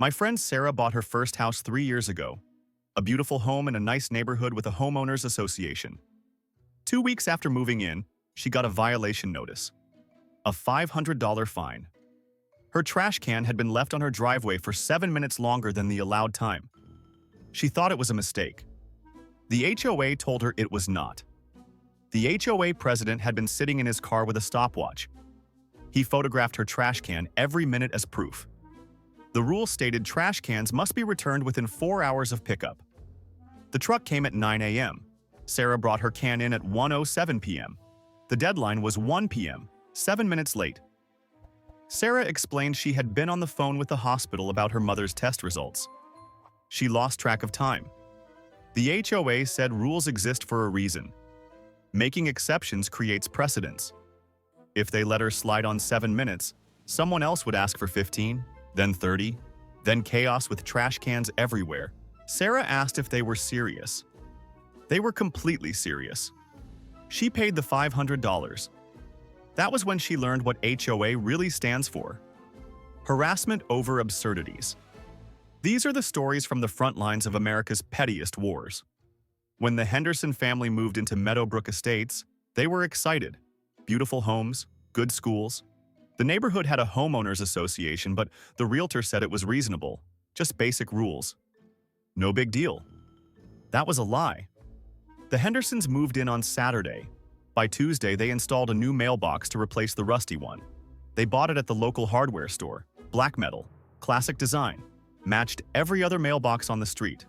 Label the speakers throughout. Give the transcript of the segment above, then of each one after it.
Speaker 1: My friend Sarah bought her first house 3 years ago. A beautiful home in a nice neighborhood with a homeowners association. 2 weeks after moving in, she got a violation notice. A $500 fine. Her trash can had been left on her driveway for 7 minutes longer than the allowed time. She thought it was a mistake. The HOA told her it was not. The HOA president had been sitting in his car with a stopwatch. He photographed her trash can every minute as proof. The rule stated trash cans must be returned within 4 hours of pickup. The truck came at 9 a.m. Sarah brought her can in at 1:07 p.m. The deadline was 1 p.m., 7 minutes late. Sarah explained she had been on the phone with the hospital about her mother's test results. She lost track of time. The HOA said rules exist for a reason. Making exceptions creates precedence. If they let her slide on 7 minutes, someone else would ask for 15, then 30, then chaos with trash cans everywhere. Sarah asked if they were serious. They were completely serious. She paid the $500. That was when she learned what HOA really stands for. Harassment over absurdities. These are the stories from the front lines of America's pettiest wars. When the Henderson family moved into Meadowbrook Estates, they were excited. Beautiful homes, good schools. The neighborhood had a homeowners association, but the realtor said it was reasonable, just basic rules. No big deal. That was a lie. The Hendersons moved in on Saturday. By Tuesday, they installed a new mailbox to replace the rusty one. They bought it at the local hardware store, black metal, classic design, matched every other mailbox on the street.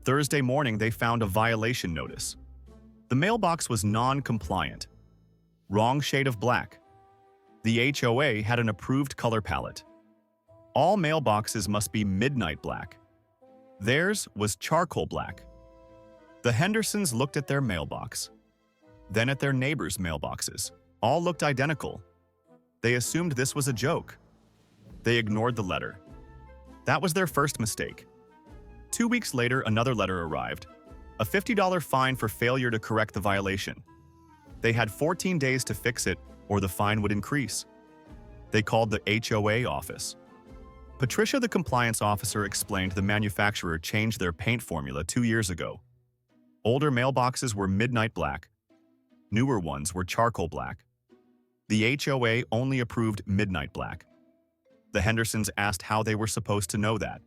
Speaker 1: Thursday morning, they found a violation notice. The mailbox was non-compliant. Wrong shade of black. The HOA had an approved color palette. All mailboxes must be midnight black. Theirs was charcoal black. The Hendersons looked at their mailbox, then at their neighbors' mailboxes. All looked identical. They assumed this was a joke. They ignored the letter. That was their first mistake. 2 weeks later, another letter arrived. A $50 fine for failure to correct the violation. They had 14 days to fix it, or the fine would increase. They called the HOA office. Patricia, the compliance officer, explained the manufacturer changed their paint formula 2 years ago. Older mailboxes were midnight black. Newer ones were charcoal black. The HOA only approved midnight black. The Hendersons asked how they were supposed to know that.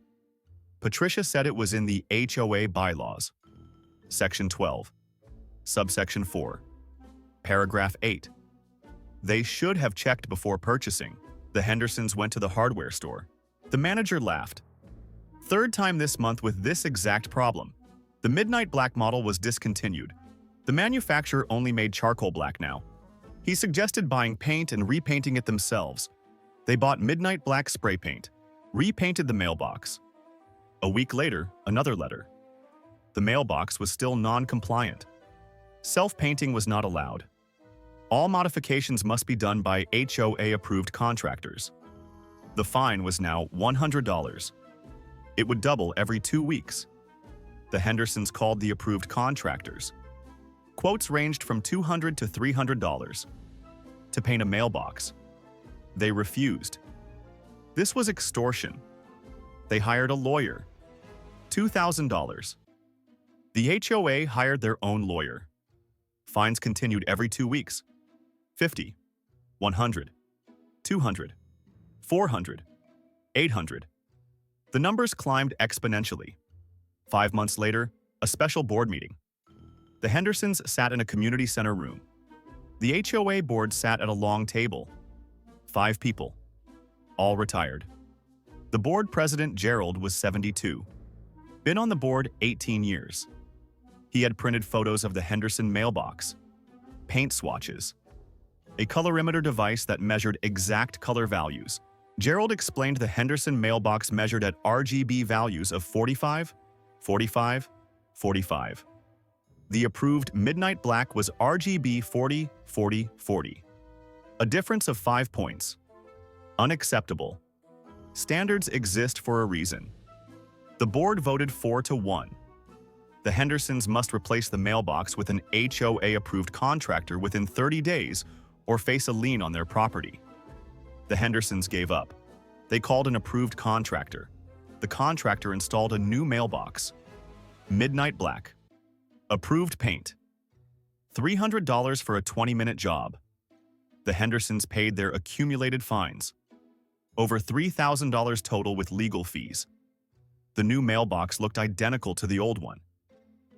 Speaker 1: Patricia said it was in the HOA bylaws. Section 12. Subsection 4. Paragraph 8. They should have checked before purchasing. The Hendersons went to the hardware store. The manager laughed. Third time this month with this exact problem. The midnight black model was discontinued. The manufacturer only made charcoal black now. He suggested buying paint and repainting it themselves. They bought midnight black spray paint, repainted the mailbox. A week later, another letter. The mailbox was still non-compliant. Self-painting was not allowed. All modifications must be done by HOA-approved contractors. The fine was now $100. It would double every 2 weeks. The Hendersons called the approved contractors. Quotes ranged from $200 to $300 to paint a mailbox. They refused. This was extortion. They hired a lawyer. $2,000. The HOA hired their own lawyer. Fines continued every 2 weeks. 50, 100, 200, 400, 800. The numbers climbed exponentially. 5 months later, a special board meeting. The Hendersons sat in a community center room. The HOA board sat at a long table. 5 people, all retired. The board president, Gerald, was 72. Been on the board 18 years. He had printed photos of the Henderson mailbox, paint swatches, a colorimeter device that measured exact color values. Gerald explained the Henderson mailbox measured at RGB values of 45, 45, 45. The approved midnight black was RGB 40, 40, 40. A difference of 5 points. Unacceptable. Standards exist for a reason. The board voted 4-1. The Hendersons must replace the mailbox with an HOA-approved contractor within 30 days or face a lien on their property. The Hendersons gave up. They called an approved contractor. the contractor installed a new mailbox. Midnight black. Approved paint. $300 for a 20-minute job. The Hendersons paid their accumulated fines. Over $3,000 total with legal fees. The new mailbox looked identical to the old one.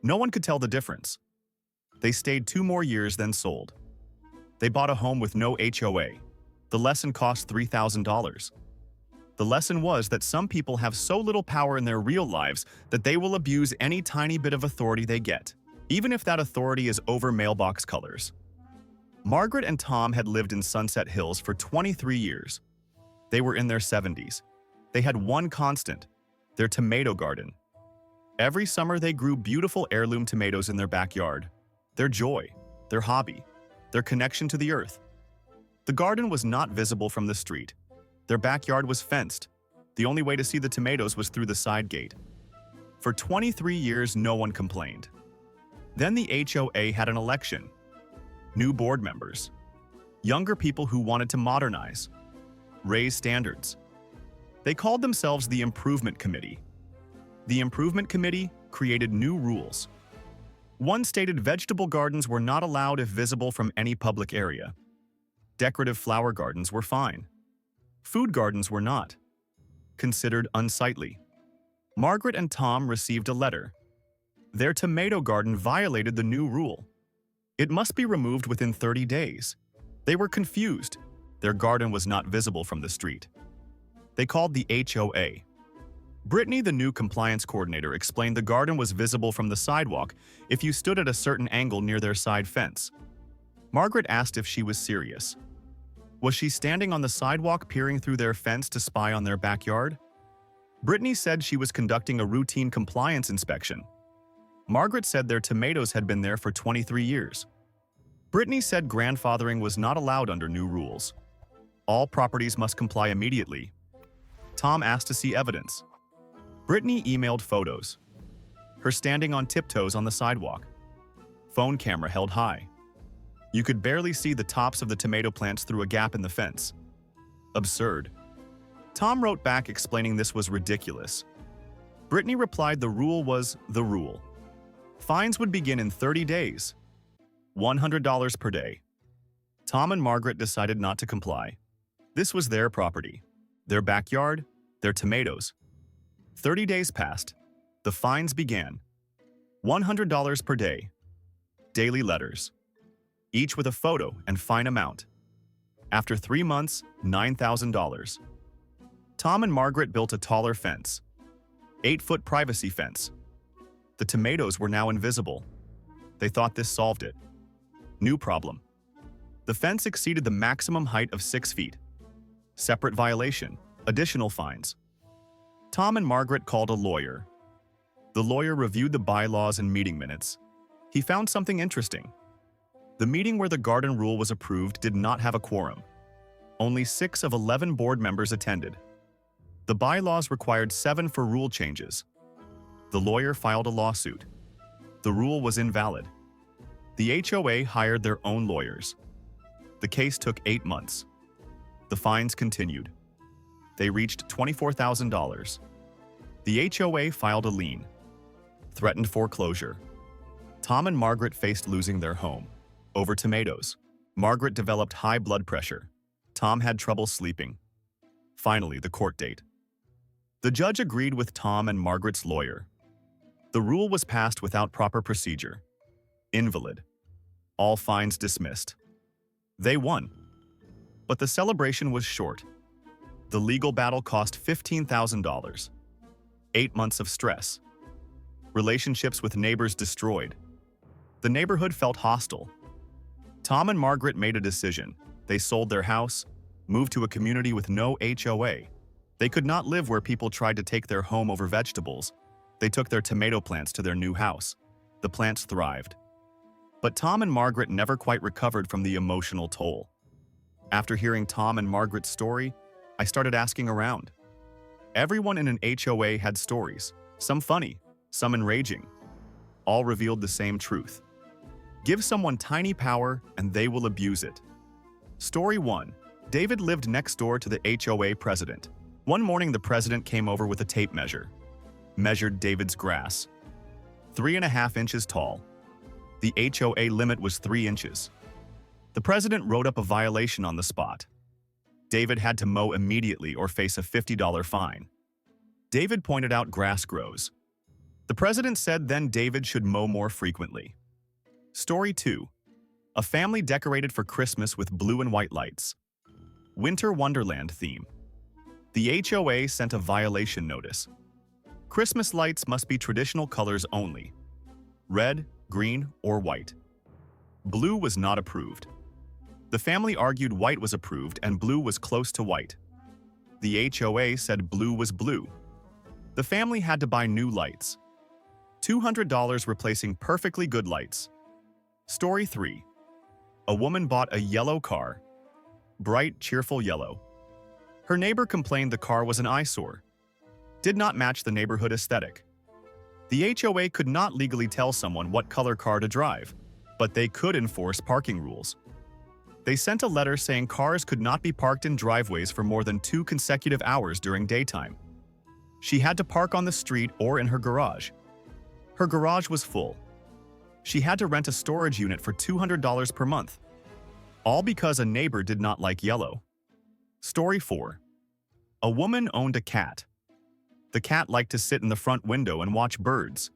Speaker 1: No one could tell the difference. They stayed 2 more years, then sold. They bought a home with no HOA. The lesson cost $3,000. The lesson was that some people have so little power in their real lives that they will abuse any tiny bit of authority they get, even if that authority is over mailbox colors. Margaret and Tom had lived in Sunset Hills for 23 years. They were in their 70s. They had one constant: their tomato garden. Every summer they grew beautiful heirloom tomatoes in their backyard. Their joy, their hobby, their connection to the earth. The garden was not visible from the street. Their backyard was fenced. The only way to see the tomatoes was through the side gate. For 23 years, no one complained. Then the HOA had an election. New board members. Younger people who wanted to modernize, raise standards. They called themselves the Improvement Committee. The Improvement Committee created new rules. One stated vegetable gardens were not allowed if visible from any public area. Decorative flower gardens were fine. Food gardens were not. Considered unsightly. Margaret and Tom received a letter. Their tomato garden violated the new rule. It must be removed within 30 days. They were confused. Their garden was not visible from the street. They called the HOA. Brittany, the new compliance coordinator, explained the garden was visible from the sidewalk if you stood at a certain angle near their side fence. Margaret asked if she was serious. Was she standing on the sidewalk peering through their fence to spy on their backyard? Brittany said she was conducting a routine compliance inspection. Margaret said their tomatoes had been there for 23 years. Brittany said grandfathering was not allowed under new rules. All properties must comply immediately. Tom asked to see evidence. Brittany emailed photos. Her standing on tiptoes on the sidewalk. Phone camera held high. You could barely see the tops of the tomato plants through a gap in the fence. Absurd. Tom wrote back explaining this was ridiculous. Brittany replied the rule was the rule. Fines would begin in 30 days. $100 per day. Tom and Margaret decided not to comply. This was their property, their backyard, their tomatoes. 30 days passed. The fines began. $100 per day. Daily letters. Each with a photo and fine amount. After 3 months, $9,000. Tom and Margaret built a taller fence. 8-foot privacy fence. The tomatoes were now invisible. They thought this solved it. New problem. The fence exceeded the maximum height of 6 feet. Separate violation. Additional fines. Tom and Margaret called a lawyer. The lawyer reviewed the bylaws and meeting minutes. He found something interesting. The meeting where the garden rule was approved did not have a quorum. Only 6 of 11 board members attended. The bylaws required 7 for rule changes. The lawyer filed a lawsuit. The rule was invalid. The HOA hired their own lawyers. The case took 8 months. The fines continued. They reached $24,000. The HOA filed a lien. Threatened foreclosure. Tom and Margaret faced losing their home. Over tomatoes. Margaret developed high blood pressure. Tom had trouble sleeping. Finally, the court date. The judge agreed with Tom and Margaret's lawyer. The rule was passed without proper procedure. Invalid. All fines dismissed. They won. But the celebration was short. The legal battle cost $15,000. 8 months of stress. Relationships with neighbors destroyed. The neighborhood felt hostile. Tom and Margaret made a decision. They sold their house, moved to a community with no HOA. They could not live where people tried to take their home over vegetables. They took their tomato plants to their new house. The plants thrived. But Tom and Margaret never quite recovered from the emotional toll. After hearing Tom and Margaret's story, I started asking around. Everyone in an HOA had stories, some funny, some enraging. All revealed the same truth. Give someone tiny power and they will abuse it. Story 1. David lived next door to the HOA president. One morning, the president came over with a tape measure, measured David's grass, 3.5 inches tall. The HOA limit was 3 inches. The president wrote up a violation on the spot. David had to mow immediately or face a $50 fine. David pointed out grass grows. The president said then David should mow more frequently. Story 2. A family decorated for Christmas with blue and white lights. Winter Wonderland theme. The HOA sent a violation notice. Christmas lights must be traditional colors only: red, green, or white. Blue was not approved. The family argued white was approved and blue was close to white. The HOA said blue was blue. The family had to buy new lights. $200 replacing perfectly good lights. Story 3. A woman bought a yellow car. Bright, cheerful yellow. Her neighbor complained the car was an eyesore. Did not match the neighborhood aesthetic. The HOA could not legally tell someone what color car to drive, but they could enforce parking rules. They sent a letter saying cars could not be parked in driveways for more than 2 consecutive hours during daytime. She had to park on the street or in her garage. Her garage was full. She had to rent a storage unit for $200 per month. All because a neighbor did not like yellow. Story 4. A woman owned a cat. The cat liked to sit in the front window and watch birds.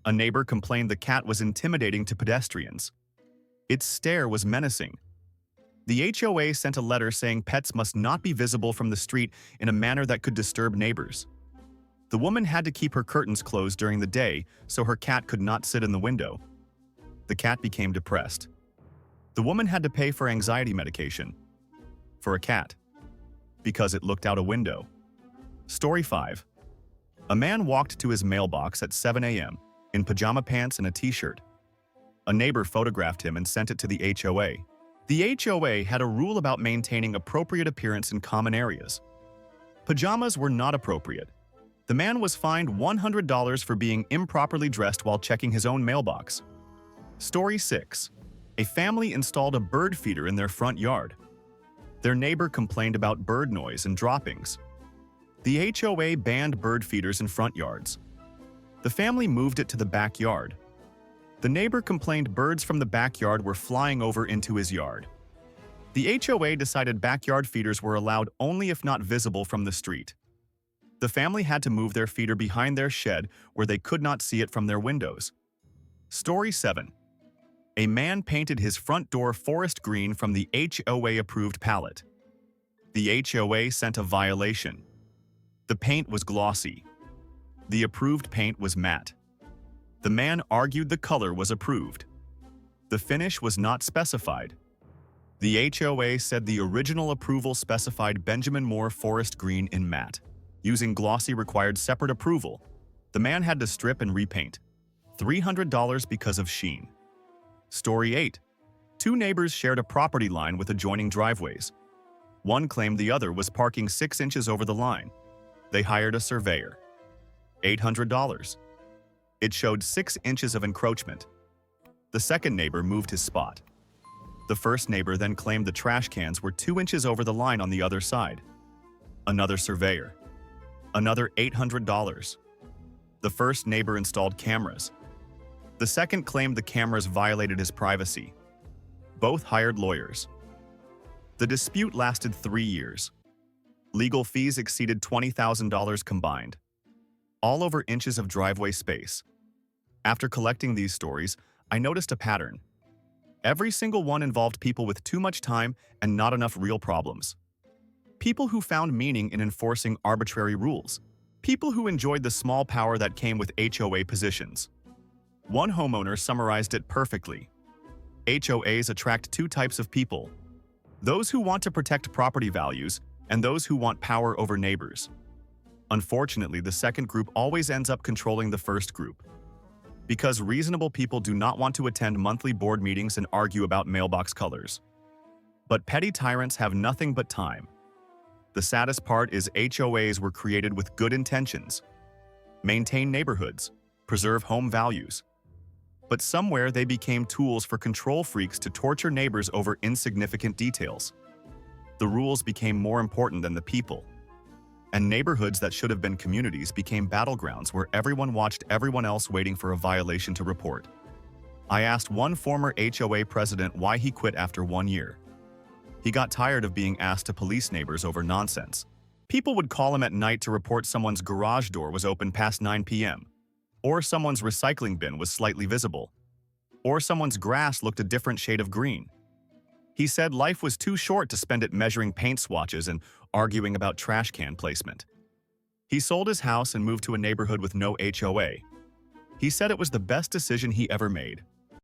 Speaker 1: A neighbor complained the cat was intimidating to pedestrians. Its stare was menacing. The HOA sent a letter saying pets must not be visible from the street in a manner that could disturb neighbors. The woman had to keep her curtains closed during the day so her cat could not sit in the window. The cat became depressed. The woman had to pay for anxiety medication. For a cat. Because it looked out a window. Story 5. A man walked to his mailbox at 7 a.m. in pajama pants and a t-shirt. A neighbor photographed him and sent it to the HOA. The HOA had a rule about maintaining appropriate appearance in common areas. Pajamas were not appropriate. The man was fined $100 for being improperly dressed while checking his own mailbox. Story 6. A family installed a bird feeder in their front yard. Their neighbor complained about bird noise and droppings. The HOA banned bird feeders in front yards. The family moved it to the backyard. The neighbor complained birds from the backyard were flying over into his yard. The HOA decided backyard feeders were allowed only if not visible from the street. The family had to move their feeder behind their shed where they could not see it from their windows. Story 7. A man painted his front door forest green from the HOA-approved palette. The HOA sent a violation. The paint was glossy. The approved paint was matte. The man argued the color was approved. The finish was not specified. The HOA said the original approval specified Benjamin Moore forest green in matte. Using glossy required separate approval. The man had to strip and repaint. $300 because of sheen. Story 8. 2 neighbors shared a property line with adjoining driveways. One claimed the other was parking 6 inches over the line. They hired a surveyor. $800. It showed 6 inches of encroachment. The second neighbor moved his spot. The first neighbor then claimed the trash cans were 2 inches over the line on the other side. Another surveyor. Another $800. The first neighbor installed cameras. The second claimed the cameras violated his privacy. Both hired lawyers. The dispute lasted 3 years. Legal fees exceeded $20,000 combined. All over inches of driveway space. After collecting these stories, I noticed a pattern. Every single one involved people with too much time and not enough real problems. People who found meaning in enforcing arbitrary rules. People who enjoyed the small power that came with HOA positions. One homeowner summarized it perfectly. HOAs attract 2 types of people. Those who want to protect property values and those who want power over neighbors. Unfortunately, the second group always ends up controlling the first group. Because reasonable people do not want to attend monthly board meetings and argue about mailbox colors. But petty tyrants have nothing but time. The saddest part is HOAs were created with good intentions. Maintain neighborhoods, preserve home values. But somewhere they became tools for control freaks to torture neighbors over insignificant details. The rules became more important than the people. and neighborhoods that should have been communities became battlegrounds where everyone watched everyone else waiting for a violation to report. I asked one former HOA president why he quit after 1 year. He got tired of being asked to police neighbors over nonsense. People would call him at night to report someone's garage door was open past 9 p.m., or someone's recycling bin was slightly visible, or someone's grass looked a different shade of green. He said life was too short to spend it measuring paint swatches and arguing about trash can placement. He sold his house and moved to a neighborhood with no HOA. He said it was the best decision he ever made.